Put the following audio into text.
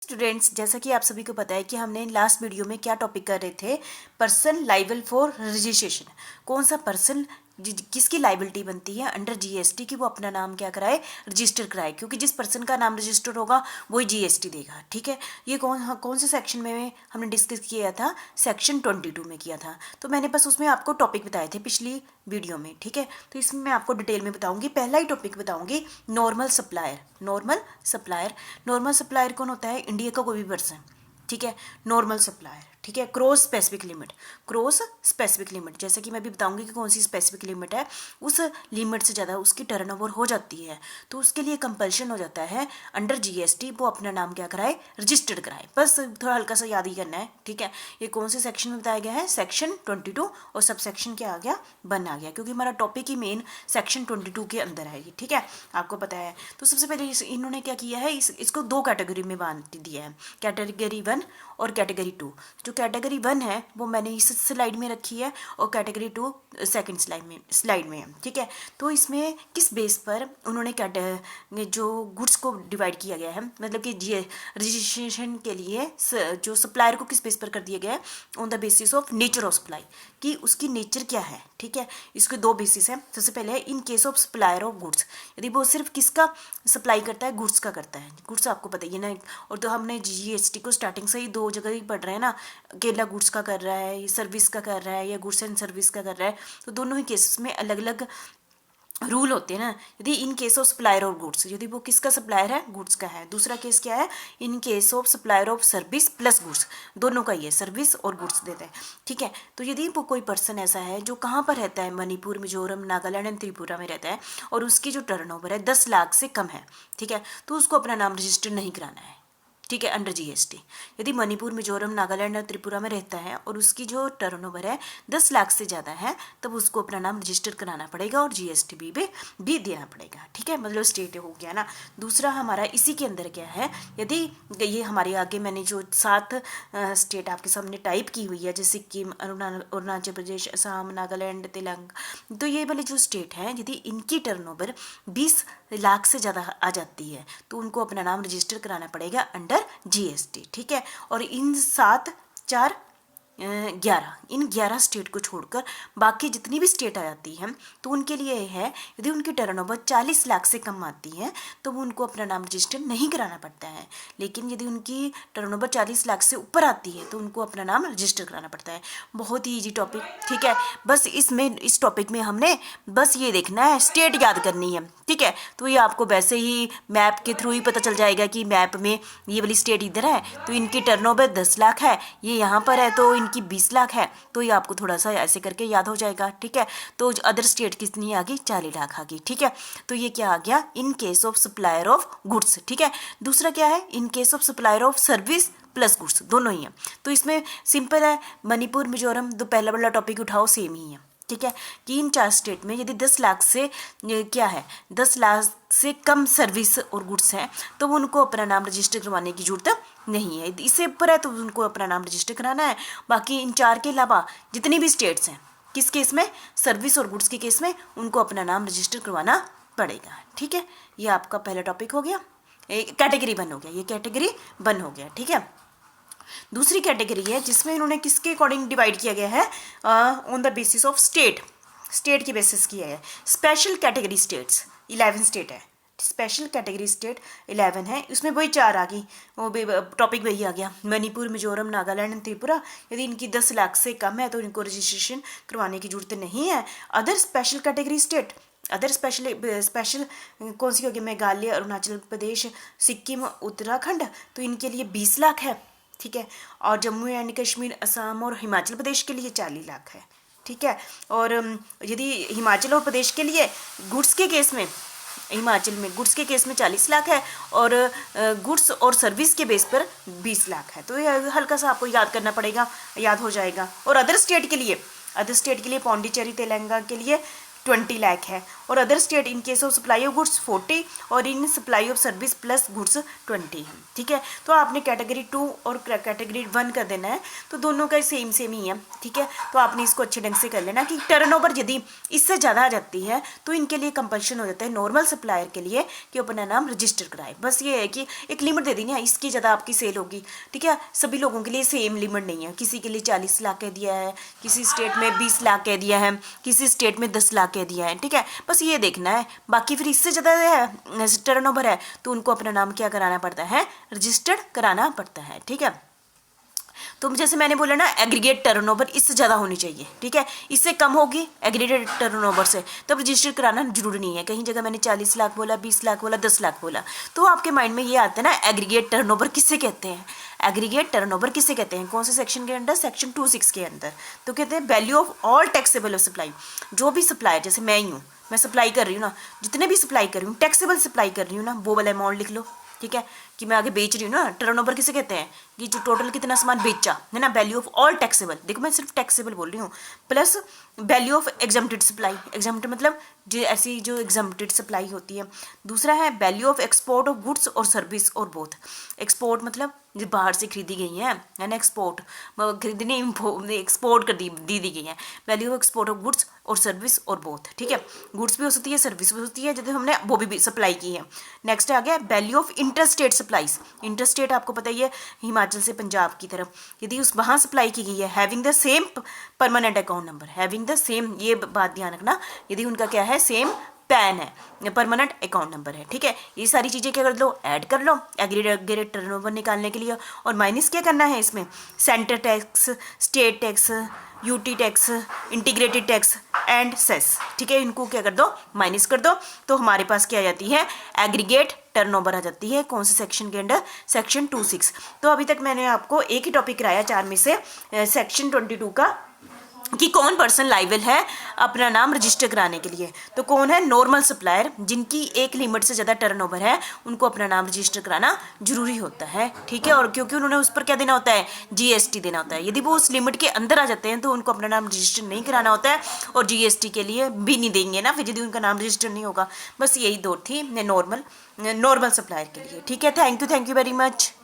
Students, जैसा कि आप सभी को पता है कि हमने लास्ट वीडियो में क्या टॉपिक कर रहे थे। Person liable for registration. कौन सा पर्सन किसकी लाइबिलिटी बनती है अंडर जीएसटी कि वो अपना नाम क्या कराए, रजिस्टर कराए, क्योंकि जिस पर्सन का नाम रजिस्टर होगा वही जीएसटी देगा। ठीक है, ये कौन से सेक्शन में हमने डिस्कस किया था? सेक्शन 22 में किया था। तो मैंने बस उसमें आपको टॉपिक बताए थे पिछली वीडियो में। ठीक है, तो इसमें मैं आपको डिटेल में बताऊंगी। पहला ही टॉपिक बताऊंगी, normal supplier. Normal supplier, normal supplier कौन होता है? इंडिया का कोई भी पर्सन। ठीक है, नॉर्मल सप्लायर। ठीक है, cross specific limit. Cross specific limit, जैसे कि मैं भी बताऊंगी कि कौन सी स्पेसिफिक लिमिट है, उस लिमिट से ज़्यादा उसकी टर्नओवर हो जाती है तो उसके लिए कंपल्शन हो जाता है अंडर जीएसटी वो अपना नाम क्या कराए, रजिस्टर्ड कराए। बस थोड़ा हल्का सा याद ही करना है। ठीक है, ये कौन से सेक्शन में बताया गया है? सेक्शन 22, और सब सेक्शन क्या आ गया? 1 आ गया, क्योंकि हमारा टॉपिक ही मेन सेक्शन 22 के अंदर है ये। ठीक है, आपको पता है। तो सबसे पहले इन्होंने क्या किया है, इसको 2 कैटेगरी में बांट दिया है, कैटेगरी 1 और कैटेगरी 2। जो कैटेगरी 1 है वो मैंने इस स्लाइड में रखी है, और कैटेगरी 2 सेकंड स्लाइड में है। ठीक है, तो इसमें किस बेस पर उन्होंने जो गुड्स को डिवाइड किया गया है, मतलब कि रजिस्ट्रेशन के लिए जो सप्लायर को किस बेस पर कर दिया गया है? On the basis of nature of supply, कि उसकी नेचर क्या है। ठीक है, इसके 2 बेसिस हैं। सबसे पहले है in case of supplier of goods, यदि वो सिर्फ किसका सप्लाई करता है? गुड्स का करता है। गुड्स आपको पता ही है ना, और तो हमने जीएसटी को स्टार्टिंग से ही 2 जगह ही पढ़ रहे हैं ना, अकेला गुड्स का कर रहा है, सर्विस का कर रहा है, या गुड्स एंड सर्विस का कर रहा है। तो दोनों ही केसेस में अलग अलग रूल होते हैं ना। यदि in case of supplier of goods, यदि वो किसका सप्लायर है? गुड्स का है। दूसरा केस क्या है? In case of supplier of service plus goods, दोनों का ही है, सर्विस और गुड्स देते हैं। ठीक है, तो यदि वो कोई पर्सन ऐसा है जो कहाँ पर रहता है, मणिपुर, मिजोरम, नागालैंड एंड त्रिपुरा में रहता है, और उसकी जो टर्नओवर है 10 लाख से कम है, ठीक है, तो उसको अपना नाम रजिस्टर नहीं कराना है। ठीक है, अंडर जीएसटी। यदि मणिपुर, मिजोरम, नागालैंड और त्रिपुरा में रहता है और उसकी जो टर्नओवर है 10 लाख से ज़्यादा है, तब उसको अपना नाम रजिस्टर कराना पड़ेगा और जीएसटी भी देना पड़ेगा। ठीक है, मतलब स्टेट हो गया ना। दूसरा हमारा इसी के अंदर क्या है, यदि ये हमारे आगे मैंने जो 7 स्टेट आपके सामने टाइप की हुई है, जैसे सिक्किम, अरुणाचल प्रदेश, असम, नागालैंड, तेलंगाना, तो ये वाले जो स्टेट हैं यदि इनकी टर्नओवर 20 लाख से ज़्यादा आ जाती है तो उनको अपना नाम रजिस्टर कराना पड़ेगा अंडर जीएसटी। ठीक है, और इन 7, 4, 11, इन 11 स्टेट को छोड़कर बाकी जितनी भी स्टेट आ जाती हैं तो उनके लिए है, यदि उनकी टर्नओवर 40 लाख से कम आती है तो वो उनको अपना नाम रजिस्टर नहीं कराना पड़ता है। लेकिन यदि उनकी टर्नओवर 40 लाख से ऊपर आती है तो उनको अपना नाम रजिस्टर कराना पड़ता है। बहुत ही ईजी टॉपिक। ठीक है, बस इस टॉपिक में हमने बस ये देखना है, स्टेट याद करनी है। ठीक है, तो ये आपको वैसे ही मैप के थ्रू ही पता चल जाएगा कि मैप में ये वाली स्टेट इधर है तो इनकी टर्नओवर 10 लाख है, ये यहाँ पर है तो इनकी 20 लाख है, तो ये आपको थोड़ा सा ऐसे करके याद हो जाएगा। ठीक है, तो अदर स्टेट कितनी आ गई? 40 लाख आ गई। ठीक है, तो ये क्या आ गया? In case of supplier of goods. ठीक है, दूसरा क्या है? In case of supplier of service plus goods, दोनों ही है। तो इसमें सिंपल है, मणिपुर, मिजोरम, तो पहला वाला टॉपिक उठाओ, सेम ही है। ठीक है, कि इन 4 स्टेट में यदि 10 लाख से क्या है, 10 लाख से कम सर्विस और गुड्स हैं तो उनको अपना नाम रजिस्टर करवाने की जरूरत नहीं है। इससे ऊपर है तो उनको अपना नाम रजिस्टर कराना है। बाकी इन 4 के अलावा जितनी भी स्टेट्स हैं, किस केस में? सर्विस और गुड्स के केस में उनको अपना नाम रजिस्टर करवाना पड़ेगा। ठीक है, ये आपका पहला टॉपिक हो गया, कैटेगरी 1 हो गया, ये कैटेगरी 1 हो गया। ठीक है, दूसरी कैटेगरी है जिसमें इन्होंने किसके अकॉर्डिंग डिवाइड किया गया है? On the basis of state, state की बेसिस किया है। स्पेशल कैटेगरी स्टेट्स 11 स्टेट है, स्पेशल कैटेगरी स्टेट 11 है, उसमें वही 4 आ गई, वो टॉपिक वही आ गया, मणिपुर, मिजोरम, नागालैंड एंड त्रिपुरा। यदि इनकी 10 लाख से कम है तो इनको रजिस्ट्रेशन करवाने की जरूरत नहीं है। Other special category state, other special कौन सी होगी? मेघालय, अरुणाचल प्रदेश, सिक्किम, उत्तराखंड, तो इनके लिए 20 लाख है। ठीक है, और जम्मू एंड कश्मीर, असम और हिमाचल प्रदेश के लिए 40 लाख है। ठीक है, और यदि हिमाचल और प्रदेश के लिए गुड्स के केस में, हिमाचल में गुड्स के केस में 40 लाख है, और गुड्स और सर्विस के बेस पर 20 लाख है। तो ये हल्का सा आपको याद करना पड़ेगा, याद हो जाएगा। और अदर स्टेट के लिए, अदर स्टेट के लिए पौंडीचेरी, तेलंगाना के लिए 20 लाख है, और other state in case of supply of goods 40 और in supply of service plus goods 20 है। ठीक है, तो आपने कैटेगरी 2 और कैटेगरी 1 कर देना है, तो दोनों का सेम सेम ही है। ठीक है, तो आपने इसको अच्छे ढंग से कर लेना कि टर्नओवर यदि इससे ज़्यादा आ जाती है तो इनके लिए कंपल्शन हो जाता है नॉर्मल सप्लायर के लिए कि अपना नाम रजिस्टर कराए। बस ये है कि एक लिमिट दे दी ना, इसकी ज़्यादा आपकी सेल होगी। ठीक है, सभी लोगों के लिए सेम लिमिट नहीं है, किसी के लिए 40 लाख कह दिया है, किसी स्टेट में 20 लाख कह दिया है, किसी स्टेट में 10 लाख कह दिया है। ठीक है, बस ये देखना है। बाकी फिर इससे ज़्यादा है टर्नओवर है तो उनको अपना नाम क्या कराना पड़ता है, रजिस्टर्ड कराना पड़ता है। ठीक है, तो जैसे मैंने बोला ना, एग्रीगेट टर्नओवर इससे ज़्यादा होनी चाहिए। ठीक है, इससे कम होगी एग्रीगेट टर्नओवर से तब रजिस्टर कराना जरूरी नहीं है। कहीं जगह मैंने 40 लाख बोला, 20 लाख बोला, 10 लाख बोला, तो आपके माइंड में ये आता है ना, एग्रीगेट टर्नओवर किससे कहते हैं, एग्रीगेट टर्नओवर किसे कहते हैं, कौन से सेक्शन के अंदर, सेक्शन 26 के अंदर। तो कहते हैं value of all taxable of supply, जो भी सप्लाई, जैसे मैं ही हूँ, मैं सप्लाई कर रही हूँ ना, जितने भी सप्लाई कर रही हूँ, टैक्सेबल सप्लाई कर रही हूँ ना, वो वाला अमाउंट लिख लो। ठीक है, कि मैं आगे बेच रही हूँ ना, टर्नओवर किसे कहते हैं, कि जो टोटल कितना सामान बेचा है ना, वैल्यू ऑफ ऑल टैक्सेबल, देखो मैं सिर्फ टैक्सेबल बोल रही हूँ, plus value of exempted supply, exempted मतलब जो ऐसी जो एग्जम्प्टेड सप्लाई होती है। दूसरा है value of export of goods और सर्विस और बोथ, एक्सपोर्ट मतलब जो बाहर से खरीदी गई है ना, एक्सपोर्ट खरीदने एक्सपोर्ट कर दी गई है, value of export of goods और सर्विस और बोथ। ठीक है, गुड्स भी हो सकती है, सर्विस भी होती है, जैसे हमने वो भी सप्लाई की है। नेक्स्ट आ गया value of interstate supplies, interstate आपको पता ही है, हिमाचल से पंजाब की तरफ यदि उस वहाँ सप्लाई की गई है, having the same permanent account number, having the same, ये बात ध्यान रखना, यदि उनका क्या है, सेम पैन है, परमानेंट अकाउंट नंबर है। ठीक है, ये सारी चीज़ें क्या कर लो, ऐड कर लो एग्रीगेट टर्नओवर निकालने के लिए, और माइनस क्या करना है इसमें, centre tax, state tax, UT tax, integrated tax and cess. ठीक है, इनको क्या कर दो, माइनस कर दो, तो हमारे पास क्या आ जाती है, एग्रीगेट टर्नओवर आ जाती है। कौन से सेक्शन के अंडर, सेक्शन 26। तो अभी तक मैंने आपको एक ही टॉपिक कराया 4 में से, सेक्शन 22 का, कि कौन पर्सन लाइबल है अपना नाम रजिस्टर कराने के लिए। तो कौन है, नॉर्मल सप्लायर, जिनकी एक लिमिट से ज़्यादा टर्नओवर है, उनको अपना नाम रजिस्टर कराना जरूरी होता है। ठीक है, और क्योंकि उन्होंने उस पर क्या देना होता है, जीएसटी देना होता है। यदि वो उस लिमिट के अंदर आ जाते हैं तो उनको अपना नाम रजिस्टर नहीं कराना होता है, और जीएसटी के लिए भी नहीं देंगे ना फिर, यदि उनका नाम रजिस्टर नहीं होगा। बस यही दो थी नॉर्मल सप्लायर के लिए। ठीक है, थैंक यू वेरी मच।